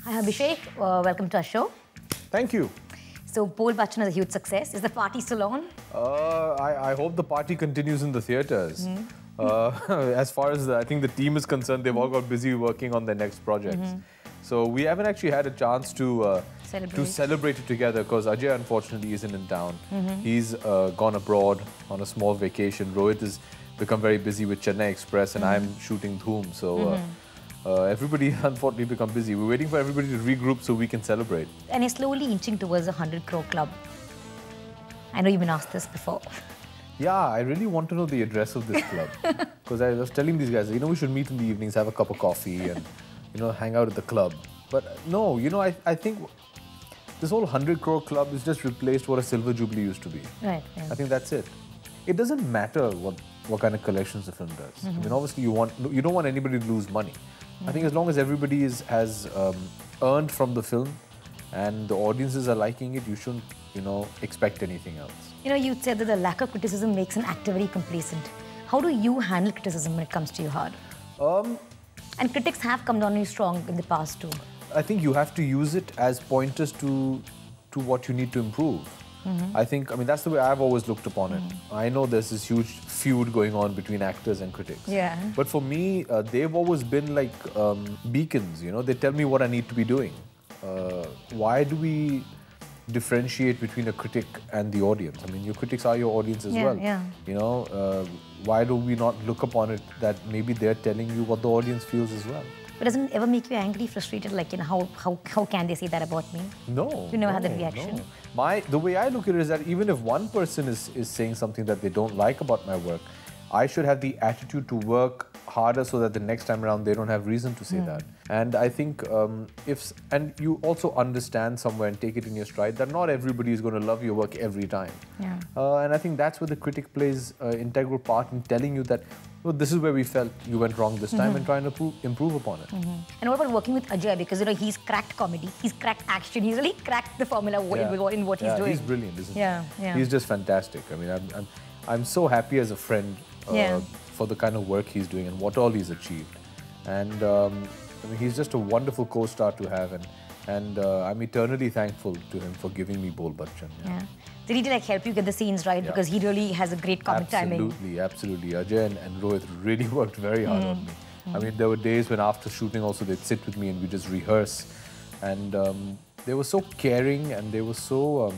Hi Abhishek, welcome to our show. Thank you. So Bol Bachchan is a huge success. Is the party still on? I hope the party continues in the theatres. As far as I think the team is concerned, they've all got busy working on their next projects. So we haven't actually had a chance to celebrate it together because Ajay unfortunately isn't in town. He's gone abroad on a small vacation. Rohit has become very busy with Chennai Express and I'm shooting Dhoom. So everybody unfortunately become busy. We're waiting for everybody to regroup so we can celebrate. And you're slowly inching towards a 100 crore club. I know you've been asked this before. Yeah, I really want to know the address of this club. Because I was telling these guys, we should meet in the evenings, have a cup of coffee and, hang out at the club. But no, I think this whole 100 crore club is just replaced what a Silver Jubilee used to be. Right. Yeah. I think that's it. It doesn't matter what kind of collections the film does. I mean, obviously you don't want anybody to lose money. I think as long as everybody has earned from the film and the audiences are liking it, you shouldn't, expect anything else. You said that the lack of criticism makes an actor very complacent. How do you handle criticism when it comes to your heart? And critics have come down on you strong in the past too. I think you have to use it as pointers to what you need to improve. I mean, that's the way I've always looked upon it. I know there's this huge feud going on between actors and critics. Yeah. But for me, they've always been like beacons, They tell me what I need to be doing. Why do we differentiate between a critic and the audience? I mean, your critics are your audience as well. Yeah. Why do we not look upon it that maybe they're telling you what the audience feels as well? But doesn't it ever make you angry, frustrated, like, how can they say that about me? No. You never had that reaction? No. The way I look at it is that even if one person is saying something that they don't like about my work, I should have the attitude to work harder so that the next time around they don't have reason to say that. And I think and you also understand somewhere and take it in your stride that not everybody is going to love your work every time. Yeah. And I think that's where the critic plays an integral part in telling you that, well, this is where we felt you went wrong this time and trying to improve upon it. And what about working with Ajay? Because he's cracked comedy, he's cracked action, he's really cracked the formula in what he's doing. He's brilliant, isn't he? Yeah. He's just fantastic. I mean, I'm so happy as a friend for the kind of work he's doing and what all he's achieved. And I mean, he's just a wonderful co-star to have, and I'm eternally thankful to him for giving me Bol Bachchan. Yeah. Did he help you get the scenes right? Yeah. Because he really has a great comic timing. Absolutely. Ajay and Rohit really worked very hard on me. I mean, there were days when after shooting also they'd sit with me and we just rehearse. And they were so caring and they were so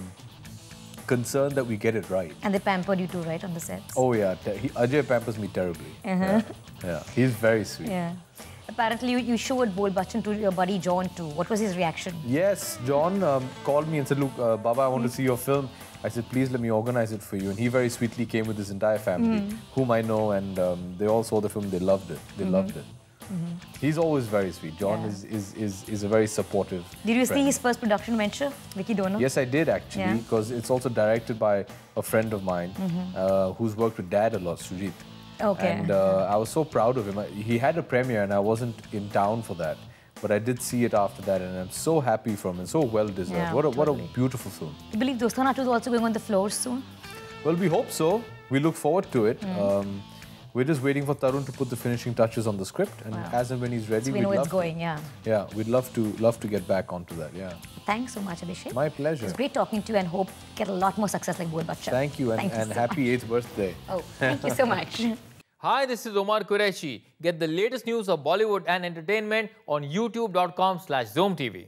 concerned that we get it right. And they pampered you too, right, on the sets? Oh yeah, Ajay pampers me terribly. Yeah, he's very sweet. Yeah. Apparently you showed Bol Bachchan to your buddy John too. What was his reaction? Yes, John called me and said, look, Baba, I want to see your film. I said, please let me organize it for you. And he very sweetly came with his entire family, whom I know, and they all saw the film. They loved it. They loved it. He's always very sweet. John is a very supportive Did you friend. see his first production venture, Vicky Dono? Yes, I did actually, because it's also directed by a friend of mine who's worked with Dad a lot, Sujit. Okay. And I was so proud of him. He had a premiere and I wasn't in town for that. But I did see it after that and I'm so happy for him and so well deserved. Yeah, what a beautiful film. You believe Dostana 2 is also going on the floors soon? Well, we hope so. We look forward to it. We're just waiting for Tarun to put the finishing touches on the script, and as and when he's ready, so we know it's going. Yeah, we'd love to get back onto that. Yeah. Thanks so much, Abhishek. My pleasure. It's great talking to you, and hope get a lot more success like Bol Bachchan. Thank you, and happy 8th birthday. Oh, thank you so much. Hi, this is Omar Qureshi. Get the latest news of Bollywood and entertainment on youtube.com/ZoomTV.